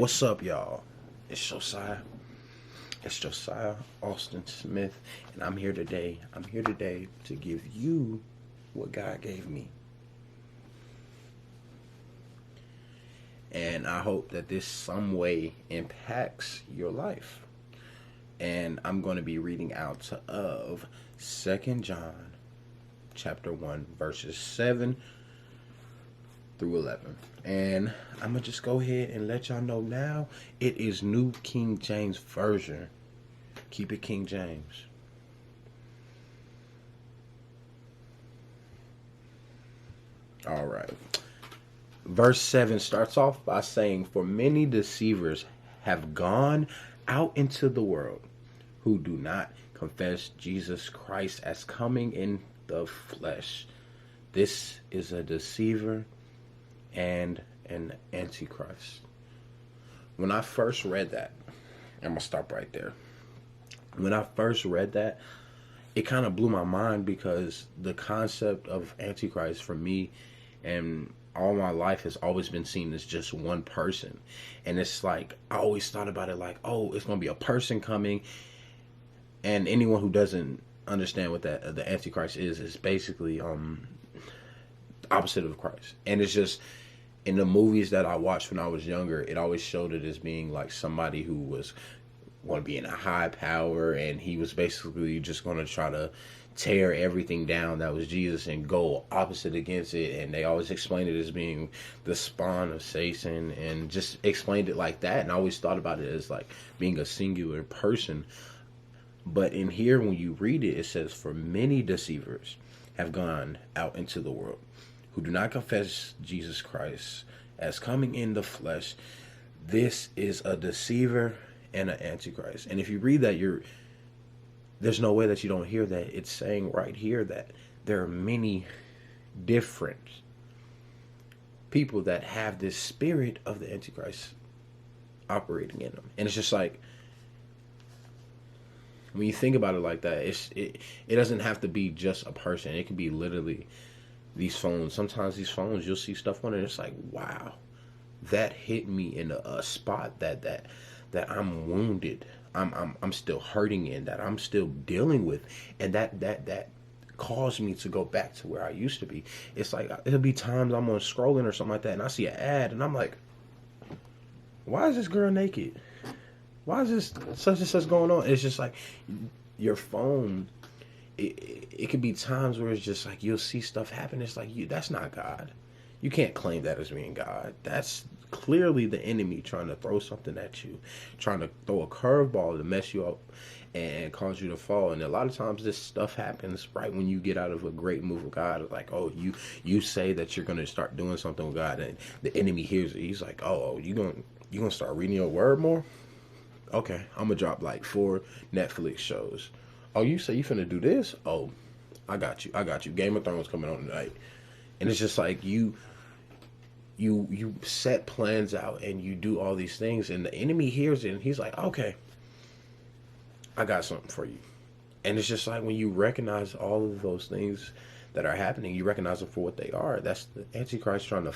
What's up, y'all? It's Josiah. It's Josiah Alston Smith, and I'm here today. I'm here today to give you what God gave me. And I hope that this some way impacts your life. And I'm going to be reading out of 2 John chapter 1 verses 7 through 11. And I'm going to just go ahead and let y'all know now. It is New King James Version. Keep it King James. All right. Verse 7 starts off by saying, "For many deceivers have gone out into the world who do not confess Jesus Christ as coming in the flesh. This is a deceiver and an antichrist." When I first read that, I'm going to stop right there. When I first read that, it kind of blew my mind because the concept of antichrist for me and all my life has always been seen as just one person. And it's like, I always thought about it like, oh, it's going to be a person coming. And anyone who doesn't understand what that the antichrist is basically opposite of Christ. And it's just, in the movies that I watched when I was younger, it always showed it as being like somebody who was going to be in a high power, and he was basically just going to try to tear everything down that was Jesus and go opposite against it. And they always explained it as being the spawn of Satan and just explained it like that. And I always thought about it as like being a singular person. But in here, when you read it, it says, "For many deceivers have gone out into the world who do not confess Jesus Christ as coming in the flesh. This is a deceiver and an antichrist." And if you read that, there's no way that you don't hear that. It's saying right here that there are many different people that have this spirit of the antichrist operating in them. And it's just like, when you think about it like that, it doesn't have to be just a person. It can be literally these phones. Sometimes these phones, you'll see stuff on it, and it's like, wow, that hit me in a spot that I'm wounded. I'm still hurting in, that I'm still dealing with, and that caused me to go back to where I used to be. It's like, it'll be times I'm on scrolling or something like that, and I see an ad, and I'm like, why is this girl naked? Why is this such and such going on? It's just like your phone. It could be times where it's just like you'll see stuff happen. It's like, that's not God. You can't claim that as being God. That's clearly the enemy trying to throw something at you, trying to throw a curveball to mess you up and cause you to fall. And a lot of times this stuff happens right when you get out of a great move of God. It's like, oh, you say that you're going to start doing something with God, and the enemy hears it. He's like, oh, you gonna start reading your word more? Okay, I'm gonna drop like 4 Netflix shows. Oh, you say you finna do this? Oh, I got you. Game of Thrones coming on tonight. And it's just like you set plans out and you do all these things, and the enemy hears it and he's like, okay, I got something for you. And it's just like, when you recognize all of those things that are happening, you recognize them for what they are. That's the Antichrist trying to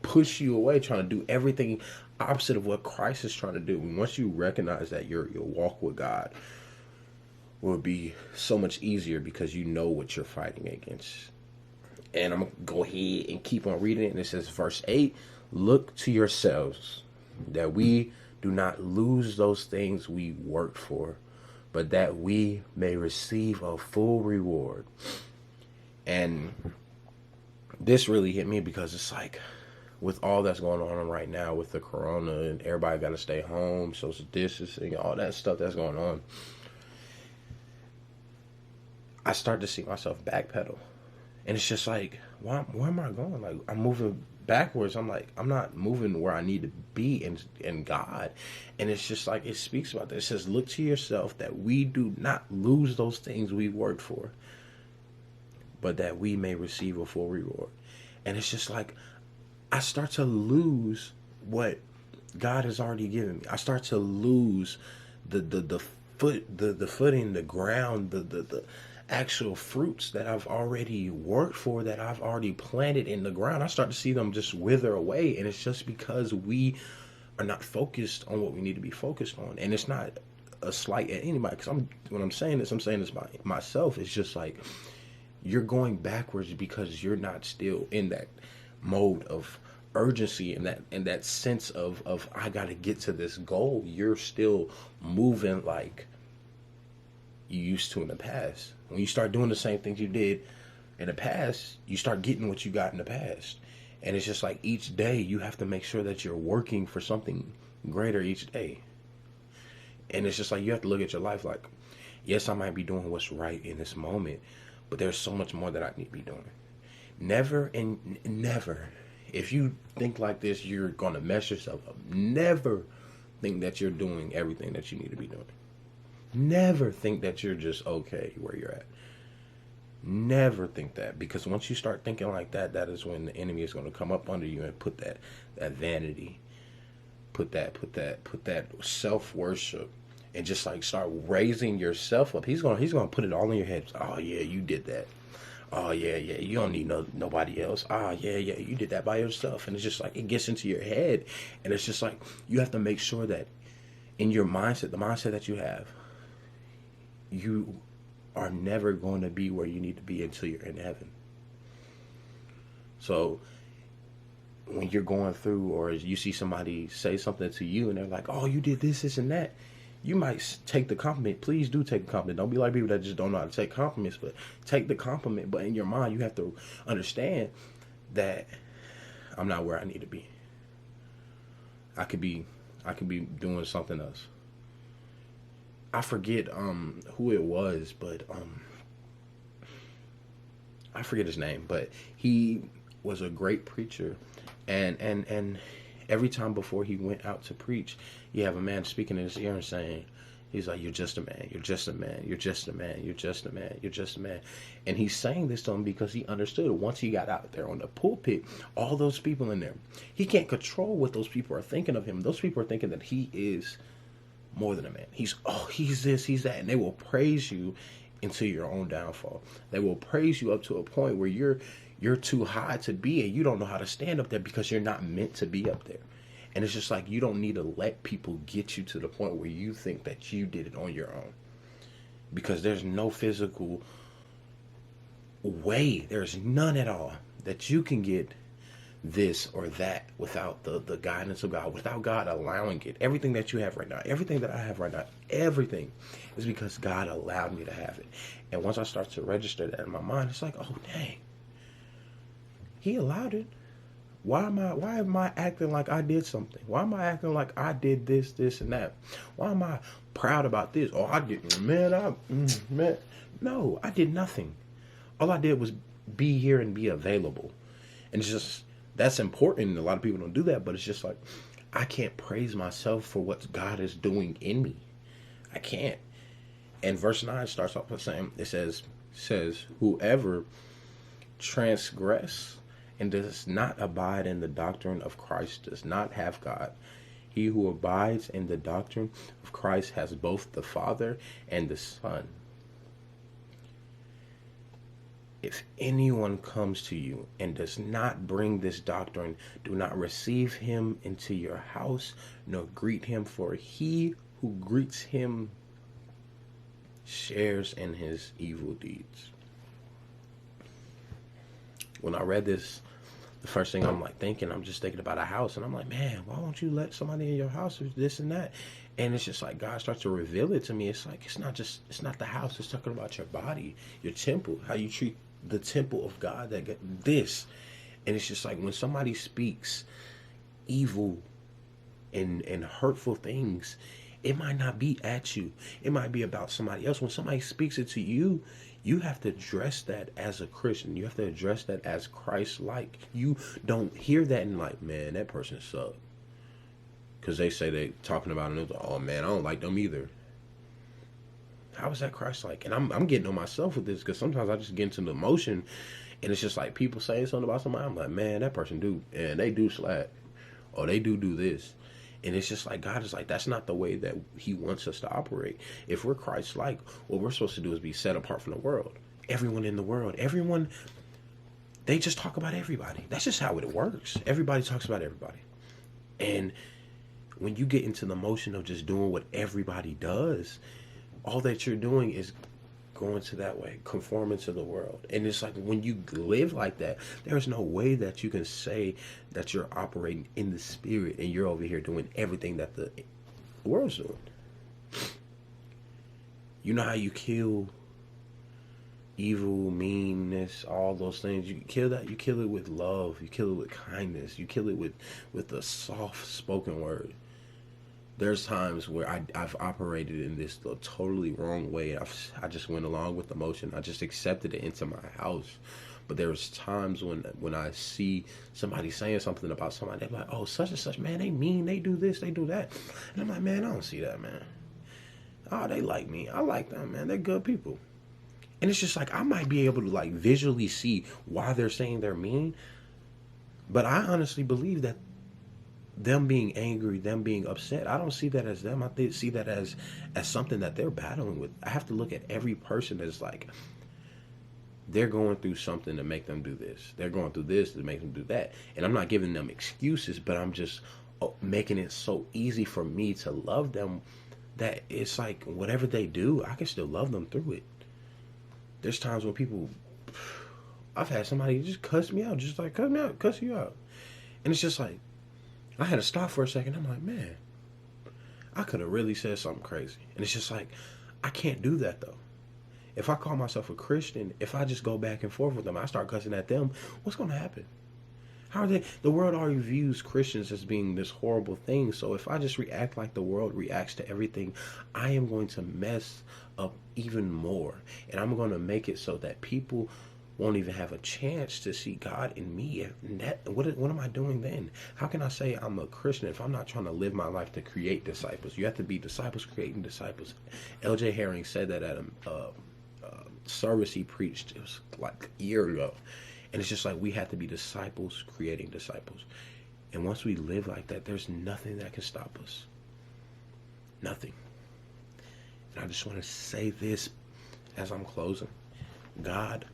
push you away, trying to do everything opposite of what Christ is trying to do. And once you recognize that, your walk with God will be so much easier because you know what you're fighting against. And I'm going to go ahead and keep on reading it. And it says, verse 8, "Look to yourselves that we do not lose those things we worked for, but that we may receive a full reward." And this really hit me because it's like, with all that's going on right now with the corona and everybody got to stay home, social distancing, all that stuff that's going on, I start to see myself backpedal. And it's just like, where am I going? Like, I'm moving backwards. I'm like, I'm not moving where I need to be in God. And it's just like, it speaks about that. It says, "Look to yourself that we do not lose those things we worked for, but that we may receive a full reward." And it's just like, I start to lose what God has already given me. I start to lose the footing, the ground, the actual fruits that I've already worked for, that I've already planted in the ground. I start to see them just wither away. And it's just because we are not focused on what we need to be focused on. And it's not a slight at anybody, because when I'm saying this by myself. It's just like you're going backwards because you're not still in that mode of urgency and that sense of I gotta get to this goal. You're still moving like you used to in the past. When you start doing the same things you did in the past, you start getting what you got in the past. And it's just like each day you have to make sure that you're working for something greater each day. And it's just like you have to look at your life like, yes, I might be doing what's right in this moment, but there's so much more that I need to be doing. Never and never, if you think like this, you're going to mess yourself up. Never think that you're doing everything that you need to be doing. Never think that you're just okay where you're at. Never think that, because once you start thinking like that, that is when the enemy is going to come up under you and put that vanity, put that self-worship, and just like start raising yourself up. He's gonna put it all in your head. Oh yeah, you did that. Oh yeah, you don't need nobody else. Ah yeah, you did that by yourself. And it's just like it gets into your head, and it's just like you have to make sure that in your mindset, the mindset that you have, you are never going to be where you need to be until you're in heaven. So when you're going through, or you see somebody say something to you and they're like, oh, you did this and that, you might take the compliment. Please do take the compliment. Don't be like people that just don't know how to take compliments, but take the compliment. But in your mind, you have to understand that I'm not where I need to be. I could be doing something else. I forget who it was, but I forget his name, but he was a great preacher, and every time before he went out to preach, you have a man speaking in his ear and saying, he's like, you're just a man, you're just a man, you're just a man, you're just a man, you're just a man. And he's saying this to him because he understood once he got out there on the pulpit, all those people in there, he can't control what those people are thinking of him. Those people are thinking that he is more than a man. He's this, he's that, and they will praise you into your own downfall. They will praise you up to a point where you're too high to be, and you don't know how to stand up there because you're not meant to be up there. And it's just like you don't need to let people get you to the point where you think that you did it on your own, because there's no physical way, there's none at all that you can get this or that without the guidance of God, without God allowing it. Everything that you have right now, everything that I have right now, everything is because God allowed me to have it. And once I start to register that in my mind, it's like, oh dang, he allowed it. Why am I acting like I did something? Why am I acting like I did this and that? Why am I proud about this? Oh, I didn't, man. No, I did nothing. All I did was be here and be available. And it's just, that's important. A lot of people don't do that, but it's just like, I can't praise myself for what God is doing in me. I can't. And verse 9 starts off by saying, it says, whoever transgress and does not abide in the doctrine of Christ does not have God. He who abides in the doctrine of Christ has both the Father and the Son. If anyone comes to you and does not bring this doctrine, do not receive him into your house, nor greet him, for he who greets him shares in his evil deeds. When I read this, the first thing I'm just thinking about a house, and I'm like, man, why won't you let somebody in your house or this and that? And it's just like God starts to reveal it to me. It's like, it's not the house. It's talking about your body, your temple, how you treat the temple of God, this. And it's just like when somebody speaks evil and hurtful things, it might not be at you. It might be about somebody else. When somebody speaks it to you, you have to address that as a Christian. You have to address that as Christ-like. You don't hear that and like, man, that person sucks. Because they say they talking about it. Oh, man, I don't like them either. How is that Christ-like? And I'm getting on myself with this, because sometimes I just get into the emotion, and it's just like people saying something about somebody. I'm like, man, that person do, and they do slack, or they do this. And it's just like, God is like, that's not the way that he wants us to operate. If we're Christ-like, what we're supposed to do is be set apart from the world. Everyone in the world, they just talk about everybody. That's just how it works. Everybody talks about everybody. And when you get into the motion of just doing what everybody does, all that you're doing is going to that way, conforming to the world. And it's like when you live like that, there's no way that you can say that you're operating in the spirit and you're over here doing everything that the world's doing. You know how you kill evil, meanness, all those things? You kill that. You kill it with love. You kill it with kindness. You kill it with a soft spoken word. There's times where I've operated in this totally wrong way. I just went along with the motion. I just accepted it into my house. But there's times when I see somebody saying something about somebody, they're like, oh, such and such, man, they mean, they do this, they do that. And I'm like, man, I don't see that, man. Oh, they like me. I like them, man. They're good people. And it's just like, I might be able to like visually see why they're saying they're mean. But I honestly believe that them being angry, them being upset, I don't see that as them. I see that as something that they're battling with. I have to look at every person as like, they're going through something to make them do this. They're going through this to make them do that. And I'm not giving them excuses, but I'm just making it so easy for me to love them that it's like whatever they do, I can still love them through it. There's times when people, I've had somebody just cuss me out, just like cut me out, cuss you out. And it's just like, I had to stop for a second. I'm like, man, I could have really said something crazy. And it's just like, I can't do that though. If I call myself a Christian, if I just go back and forth with them, I start cussing at them, what's going to happen? How are they? The world already views Christians as being this horrible thing. So if I just react like the world reacts to everything, I am going to mess up even more. And I'm going to make it so that people won't even have a chance to see God in me. What am I doing then? How can I say I'm a Christian if I'm not trying to live my life to create disciples? You have to be disciples creating disciples. L.J. Herring said that at a service he preached. It was like a year ago. And it's just like we have to be disciples creating disciples. And once we live like that, there's nothing that can stop us. Nothing. And I just want to say this as I'm closing. God,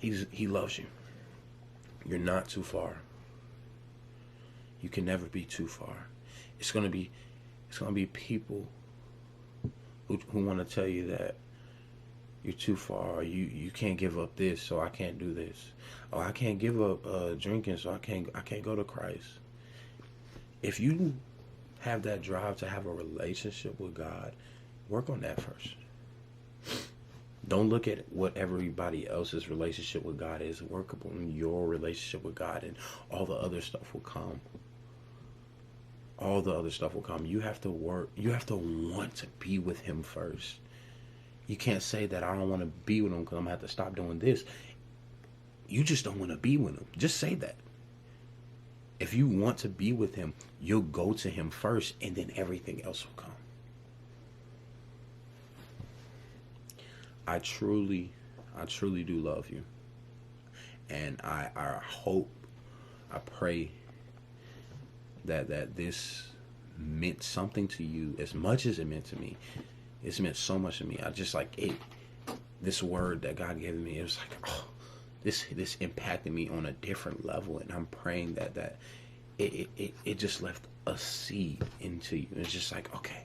He loves you. You're not too far. You can never be too far. It's gonna be people who want to tell you that you're too far. You can't give up this, so I can't do this. Oh, I can't give up drinking, so I can't go to Christ. If you have that drive to have a relationship with God, work on that first. Don't look at what everybody else's relationship with God is. Work on your relationship with God, and all the other stuff will come. All the other stuff will come. You have to work. You have to want to be with Him first. You can't say that I don't want to be with Him because I'm going to have to stop doing this. You just don't want to be with Him. Just say that. If you want to be with Him, you'll go to Him first, and then everything else will come. I truly do love you. And I hope, I pray that this meant something to you as much as it meant to me. It's meant so much to me. I just like it. This word that God gave me, it was like, oh, this impacted me on a different level. And I'm praying that it just left a seed into you. It's just like, okay,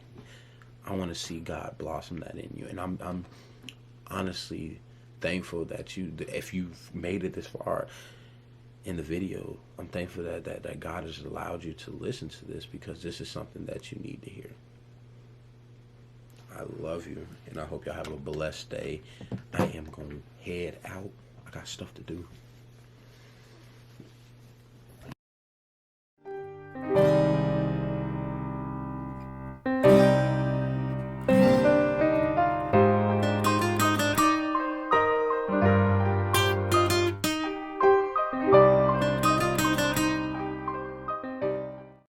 I want to see God blossom that in you. And I'm honestly thankful that if you've made it this far in the video, I'm thankful that God has allowed you to listen to this, because this is something that you need to hear. I love you, and I hope y'all have a blessed day. I am going to head out. I got stuff to do.